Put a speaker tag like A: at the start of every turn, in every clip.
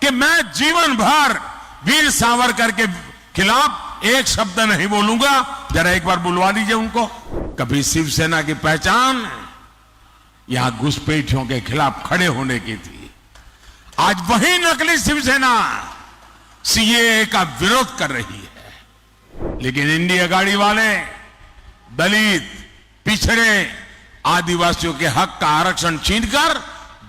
A: कि मैं जीवन भर वीर सावरकर के खिलाफ एक शब्द नहीं बोलूंगा। जरा एक बार बुलवा लीजिए उनको। कभी शिवसेना की पहचान यहां घुसपैठियों के खिलाफ खड़े होने की थी, आज वही नकली शिवसेना सीएए का विरोध कर रही है। लेकिन इंडिया गाड़ी वाले दलित, पिछड़े, आदिवासियों के हक का आरक्षण छीनकर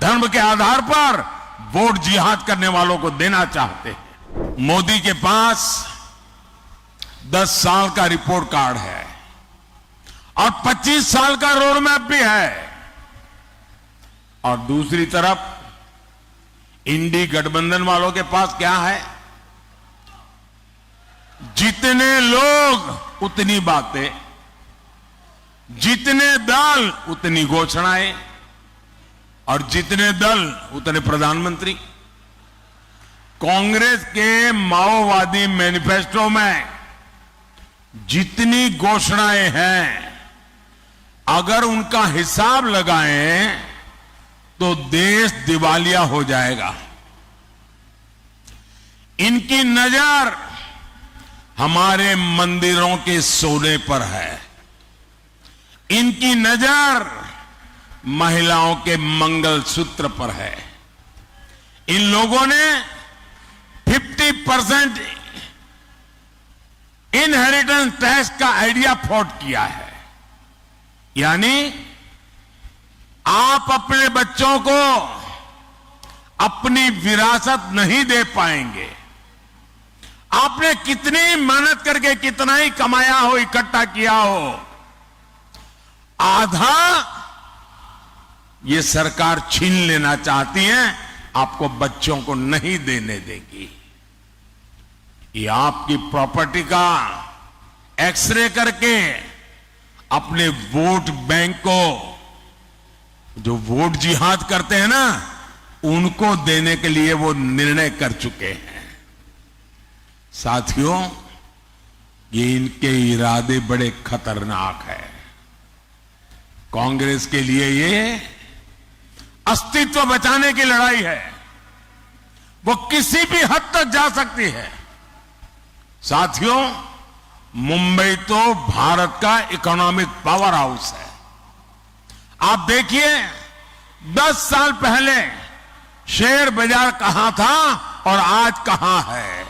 A: धर्म के आधार पर वोट जिहाद करने वालों को देना चाहते हैं। मोदी के पास 10 साल का रिपोर्ट कार्ड है और 25 साल का रोड मैप भी है। और दूसरी तरफ इंडी गठबंधन वालों के पास क्या है? जितने लोग उतनी बातें, जितने दल उतनी घोषणाएं और जितने दल उतने प्रधानमंत्री। कांग्रेस के माओवादी मैनिफेस्टो में जितनी घोषणाएं हैं, अगर उनका हिसाब लगाएं तो देश दिवालिया हो जाएगा। इनकी नजर हमारे मंदिरों के सोने पर है, इनकी नजर महिलाओं के मंगलसूत्र पर है। इन लोगों ने 50% इनहेरिटेंस टैक्स का आइडिया फ्लॉट किया है। यानी आप अपने बच्चों को अपनी विरासत नहीं दे पाएंगे। आपने कितनी मेहनत करके कितना ही कमाया हो, इकट्ठा किया हो, आधा ये सरकार छीन लेना चाहती है, आपको बच्चों को नहीं देने देगी। ये आपकी प्रॉपर्टी का एक्सरे करके अपने वोट बैंक को, जो वोट जिहाद करते हैं ना, उनको देने के लिए वो निर्णय कर चुके हैं। साथियों, ये इनके इरादे बड़े खतरनाक हैं। कांग्रेस के लिए ये अस्तित्व बचाने की लड़ाई है। वो किसी भी हद तक जा सकती है। साथियों, मुंबई तो भारत का इकोनॉमिक पावर हाउस है। आप देखिए, 10 साल पहले शेयर बाजार कहां था और आज कहां है।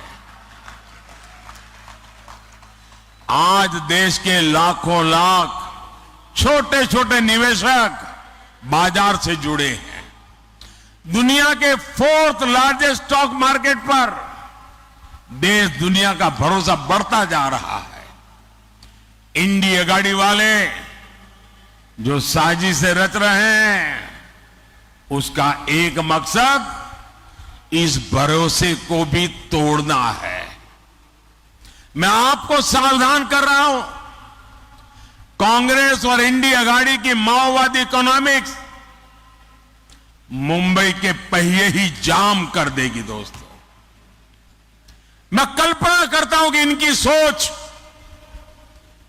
A: आज देश के लाखों लाख छोटे छोटे निवेशक बाजार से जुड़े हैं। दुनिया के 4th लार्जेस्ट स्टॉक मार्केट पर देश दुनिया का भरोसा बढ़ता जा रहा है। इंडिया गाड़ी वाले जो साजिश से रच रहे हैं, उसका एक मकसद इस भरोसे को भी तोड़ना है। मैं आपको सावधान कर रहा हूं, कांग्रेस और इंडिया गाड़ी की माओवादी इकोनॉमिक्स मुंबई के पहिए ही जाम कर देगी। दोस्तों, मैं कल्पना करता हूं कि इनकी सोच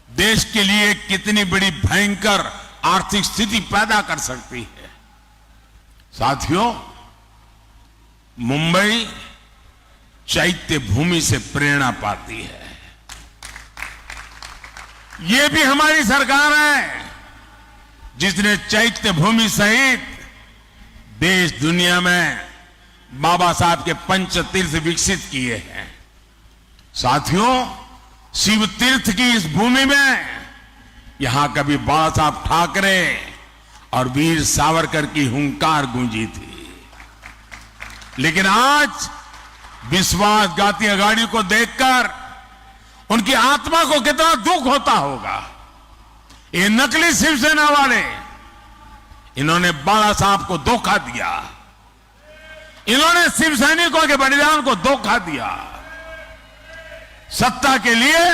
A: देश के लिए कितनी बड़ी भयंकर आर्थिक स्थिति पैदा कर सकती है। साथियों, मुंबई चैत्य भूमि से प्रेरणा पाती है। ये भी हमारी सरकार है जिसने चैत्य भूमि सहित देश दुनिया में बाबा साहब के पंच तीर्थ विकसित किए हैं। साथियों, शिव तीर्थ की इस भूमि में यहां कभी बाबा साहब ठाकरे और वीर सावरकर की हुंकार गूंजी थी। लेकिन आज विश्वासघाती अघाड़ी को देखकर उनकी आत्मा को कितना दुख होता होगा। ये नकली शिवसेना वाले, इन्होंने बाला साहब को धोखा दिया। इन्होंने शिव सैनिकों के बलिदान को धोखा दिया। सत्ता के लिए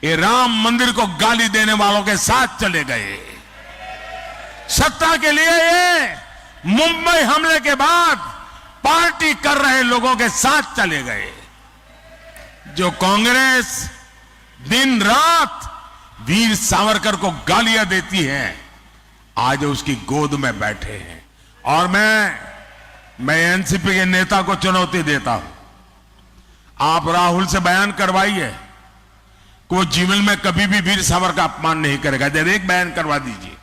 A: ये राम मंदिर को गाली देने वालों के साथ चले गए। सत्ता के लिए ये मुंबई हमले के बाद पार्टी कर रहे लोगों के साथ चले गए। जो कांग्रेस दिन रात वीर सावरकर को गालियां देती है, आज उसकी गोद में बैठे हैं। और मैं मैं एनसीपी के नेता को चुनौती देता हूं, आप राहुल से बयान करवाइए कि वो जीवन में कभी भी वीर सावरकर का अपमान नहीं करेगा। जब एक बयान करवा दीजिए।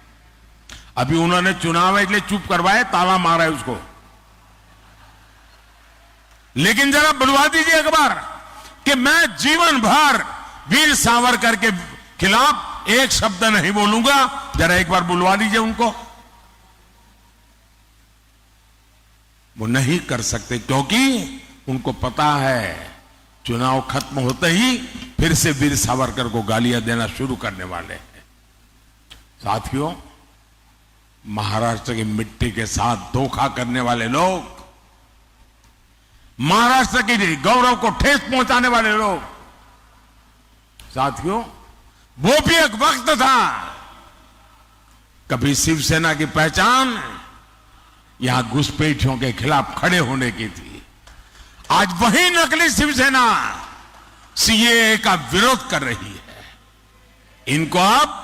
A: अभी उन्होंने चुनाव है इसलिए चुप करवाए, ताला मारा है उसको, लेकिन जरा बुलवा दीजिए एक बार कि मैं जीवन भर वीर सावरकर के खिलाफ एक शब्द नहीं बोलूंगा। जरा एक बार बुलवा दीजिए उनको। वो नहीं कर सकते क्योंकि उनको पता है चुनाव खत्म होते ही फिर से वीर सावरकर को गालियां देना शुरू करने वाले हैं। साथियों, महाराष्ट्र की मिट्टी के साथ धोखा करने वाले लोग, महाराष्ट्र के गौरव को ठेस पहुंचाने वाले लोग, साथियों, वो भी एक वक्त था कभी शिवसेना की पहचान यहां घुसपैठियों के खिलाफ खड़े होने की थी। आज वही नकली शिवसेना सीएए का विरोध कर रही है। इनको अब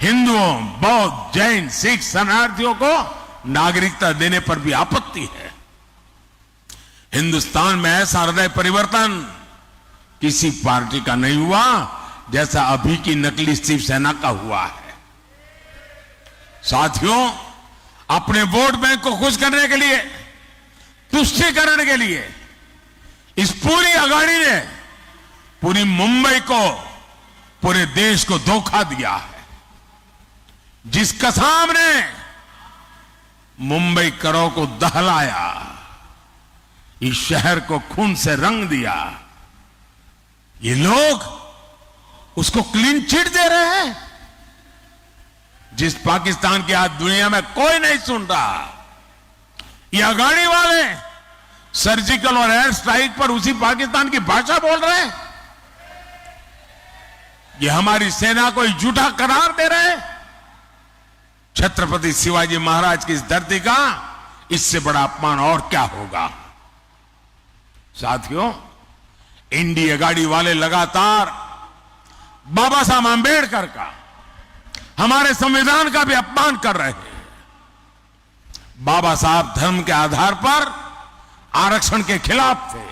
A: हिंदुओं, बौद्ध, जैन, सिख शरणार्थियों को नागरिकता देने पर भी आपत्ति है। हिंदुस्तान में ऐसा हृदय परिवर्तन किसी पार्टी का नहीं हुआ जैसा अभी की नकली शिवसेना का हुआ है। साथियों, अपने वोट बैंक को खुश करने के लिए, तुष्टीकरण के लिए इस पूरी अघाड़ी ने पूरी मुंबई को, पूरे देश को धोखा दिया है। जिस कसाब ने मुंबई करों को दहलाया, इस शहर को खून से रंग दिया, ये लोग उसको क्लीन चिट दे रहे हैं। जिस पाकिस्तान की आज दुनिया में कोई नहीं सुन रहा, ये अघाड़ी वाले सर्जिकल और एयर स्ट्राइक पर उसी पाकिस्तान की भाषा बोल रहे हैं। ये हमारी सेना को झूठा करार दे रहे हैं। छत्रपति शिवाजी महाराज की इस धरती का इससे बड़ा अपमान और क्या होगा। साथियों, इंडी अघाड़ी वाले लगातार बाबा साहब आंबेडकर का, हमारे संविधान का भी अपमान कर रहे हैं। बाबा साहब धर्म के आधार पर आरक्षण के खिलाफ थे।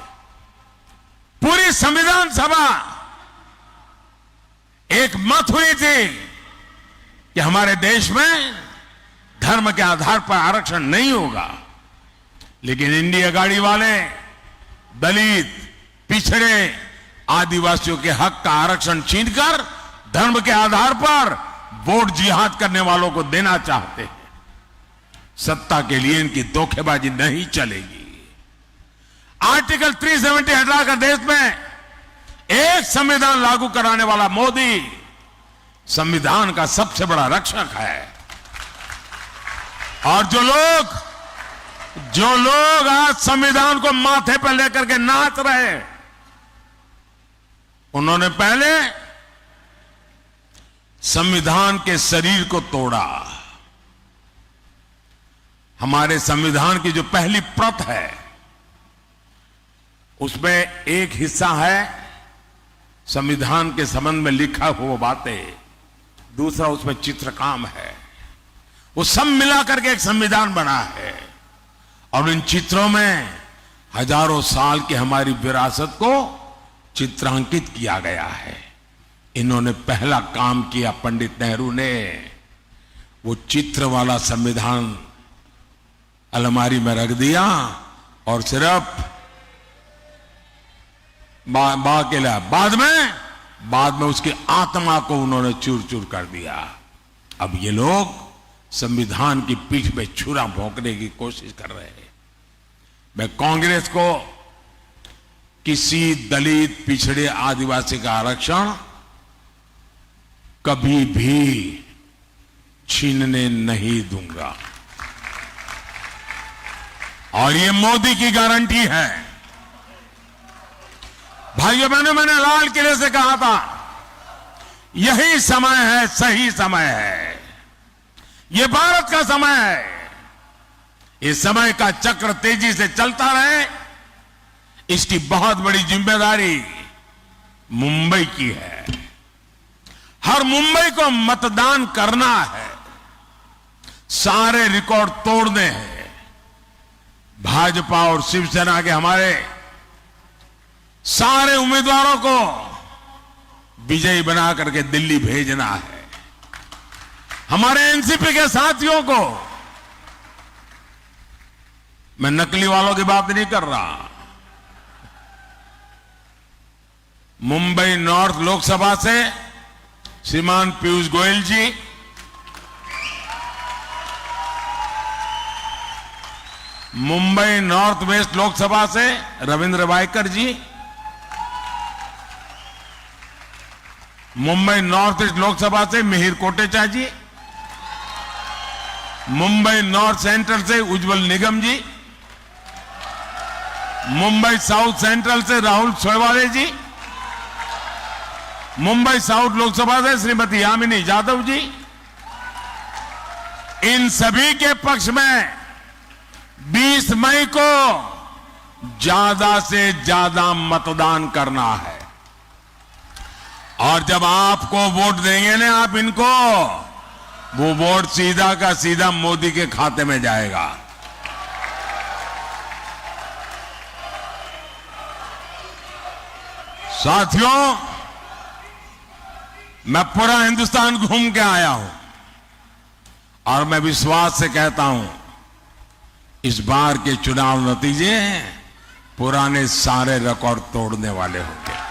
A: पूरी संविधान सभा एक मत हुई थी कि हमारे देश में धर्म के आधार पर आरक्षण नहीं होगा, लेकिन इंडिया अघाड़ी वाले दलित, पिछड़े, आदिवासियों के हक का आरक्षण छीनकर धर्म के आधार पर वोट जिहाद करने वालों को देना चाहते हैं। सत्ता के लिए इनकी धोखेबाजी नहीं चलेगी। आर्टिकल 370 हटाकर देश में एक संविधान लागू कराने वाला मोदी संविधान का सबसे बड़ा रक्षक है। और जो लोग आज संविधान को माथे पर लेकर के नाच रहे, उन्होंने पहले संविधान के शरीर को तोड़ा। हमारे संविधान की जो पहली प्रत है उसमें एक हिस्सा है संविधान के संबंध में लिखा हुआ बातें, दूसरा उसमें चित्रकाम है। वो सब मिलाकर के एक संविधान बना है और इन चित्रों में हजारों साल की हमारी विरासत को चित्रांकित किया गया है। इन्होंने पहला काम किया, पंडित नेहरू ने वो चित्र वाला संविधान अलमारी में रख दिया और सिर्फ बाद में उसकी आत्मा को उन्होंने चूर चूर कर दिया। अब ये लोग संविधान की पीठ पे छुरा भोंकने की कोशिश कर रहे हैं। मैं कांग्रेस को किसी दलित, पिछड़े, आदिवासी का आरक्षण कभी भी छीनने नहीं दूंगा और ये मोदी की गारंटी है। भाइयों बहनों, मैंने लाल किले से कहा था यही समय है, सही समय है, ये भारत का समय है। इस समय का चक्र तेजी से चलता रहे, इसकी बहुत बड़ी जिम्मेदारी मुंबई की है। हर मुंबई को मतदान करना है, सारे रिकॉर्ड तोड़ने हैं। भाजपा और शिवसेना के हमारे सारे उम्मीदवारों को विजयी बना करके दिल्ली भेजना है। हमारे एनसीपी के साथियों को, मैं नकली वालों की बात नहीं कर रहा, मुंबई नॉर्थ लोकसभा से श्रीमान पीयूष गोयल जी, मुंबई नॉर्थ वेस्ट लोकसभा से रविंद्र वायकर जी, मुंबई नॉर्थ ईस्ट लोकसभा से मिहिर कोटेचा जी, मुंबई नॉर्थ सेंट्रल से उज्जवल निगम जी, मुंबई साउथ सेंट्रल से राहुल सोयवाले जी, मुंबई साउथ लोकसभा से श्रीमती यामिनी यादव जी, इन सभी के पक्ष में 20 मई को ज्यादा से ज्यादा मतदान करना है। और जब आपको वोट देंगे ना आप इनको, वो वोट सीधा का सीधा मोदी के खाते में जाएगा। साथियों, मैं पूरा हिंदुस्तान घूम के आया हूं और मैं विश्वास से कहता हूं, इस बार के चुनाव नतीजे पुराने सारे रिकॉर्ड तोड़ने वाले होंगे।